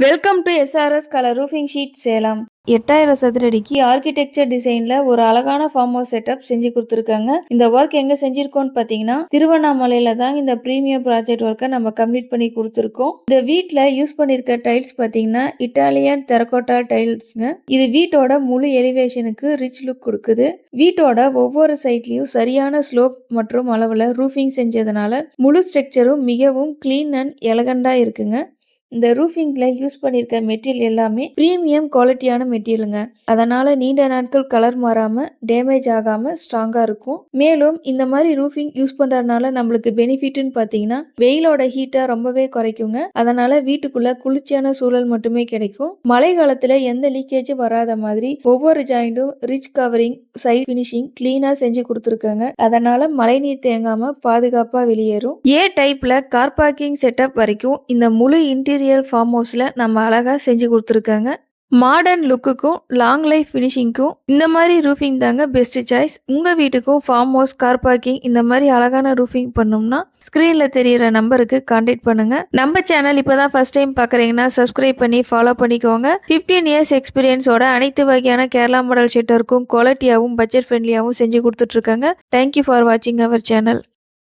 Welcome to SRS colour roofing sheet Salem. 8000 சதுரடிக்கு architecture டிசைன்ல ஒரு அழகான ஃபார்ம் ஹவுஸ் செட்டப் செஞ்சு கொடுத்துருக்காங்க. இந்த ஒர்க் எங்க செஞ்சிருக்கோம்னு பாத்தீங்கன்னா திருவண்ணாமலையில தான் இந்த பிரீமியம் ப்ராஜெக்ட் ஒர்க்கை நம்ம கம்ப்ளீட் பண்ணி கொடுத்துருக்கோம். இந்த வீட்ல யூஸ் பண்ணிருக்க டைல்ஸ் பாத்தீங்கன்னா இட்டாலியன் டெரகோட்டா டைல்ஸ்ங்க. இது வீட்டோட முழு எலிவேஷனுக்கு ரிச் லுக் கொடுக்குது. வீட்டோட ஒவ்வொரு சைட்லயும் சரியான ஸ்லோப் மற்றும் அளவுல ரூஃபிங் செஞ்சதுனால முழு ஸ்ட்ரக்சரும் மிகவும் கிளீன் அண்ட் எலகண்டா இருக்குங்க. இந்த ரூஃபிங்ல யூஸ் பண்ணிருக்க மெட்டீரியல் எல்லாமே பிரீமியம் குவாலிட்டியான மெட்டீரியலுங்க. அதனால நீண்ட நாட்கள் கலர் மாறாம டேமேஜ் ஆகாம ஸ்ட்ராங்கா இருக்கும். மேலும் இந்த மாதிரி ரூஃபிங் யூஸ் பண்றதுனால நம்மளுக்கு பெனிஃபிட்னு பாத்தீங்கன்னா வெயிலோட ஹீட்டை ரொம்பவே குறைக்குங்க. அதனால வீட்டுக்குள்ள குளிர்ச்சியான சூழல் மட்டுமே கிடைக்கும். மழை காலத்துல எந்த லீக்கேஜும் வராத மாதிரி ஒவ்வொரு ஜாயிண்டும் ரிச் கவரிங் சைட் பினிஷிங் கிளீனா செஞ்சு கொடுத்துருக்காங்க. அதனால மழைநீர் தேங்காம பாதுகாப்பா வெளியேறும். ஏ டைப்ல கார் பார்க்கிங் செட்டப் வரைக்கும் இந்த முழு இன்டீரியர் ஃபார்ம் ஹவுஸ்ல நம்ம அழகா செஞ்சு கொடுத்துருக்காங்க. மாடர்ன் லுக்குக்கும் லாங் லைஃப் ஃபினிஷிங்க்கும் இந்த மாதிரி ரூஃபிங் தாங்க பெஸ்ட் சாய்ஸ். உங்க வீட்டுக்கும் ஃபார்ம் ஹவுஸ் கார் பார்க்கிங் இந்த மாதிரி அழகான ரூஃபிங் பண்ணணும்னா ஸ்கிரீன்ல தெரியற நம்பருக்கு கான்டாக்ட் பண்ணுங்க. நம்ம சேனல் இப்பதான் ஃபர்ஸ்ட் டைம் பாக்குறீங்கன்னா சப்ஸ்கிரைப் பண்ணி ஃபாலோ பண்ணிக்கோங்க. 15 இயர்ஸ் எக்ஸ்பீரியன்ஸோட அனைத்து வகையான கேரளா மாடல் ஷெட்டருக்கும் குவாலிட்டியாவும் பட்ஜெட் ஃப்ரெண்ட்லியாவும் செஞ்சு கொடுத்துட்டு இருக்காங்க. தேங்க்யூ ஃபார் வாட்சிங் அவர் சேனல்.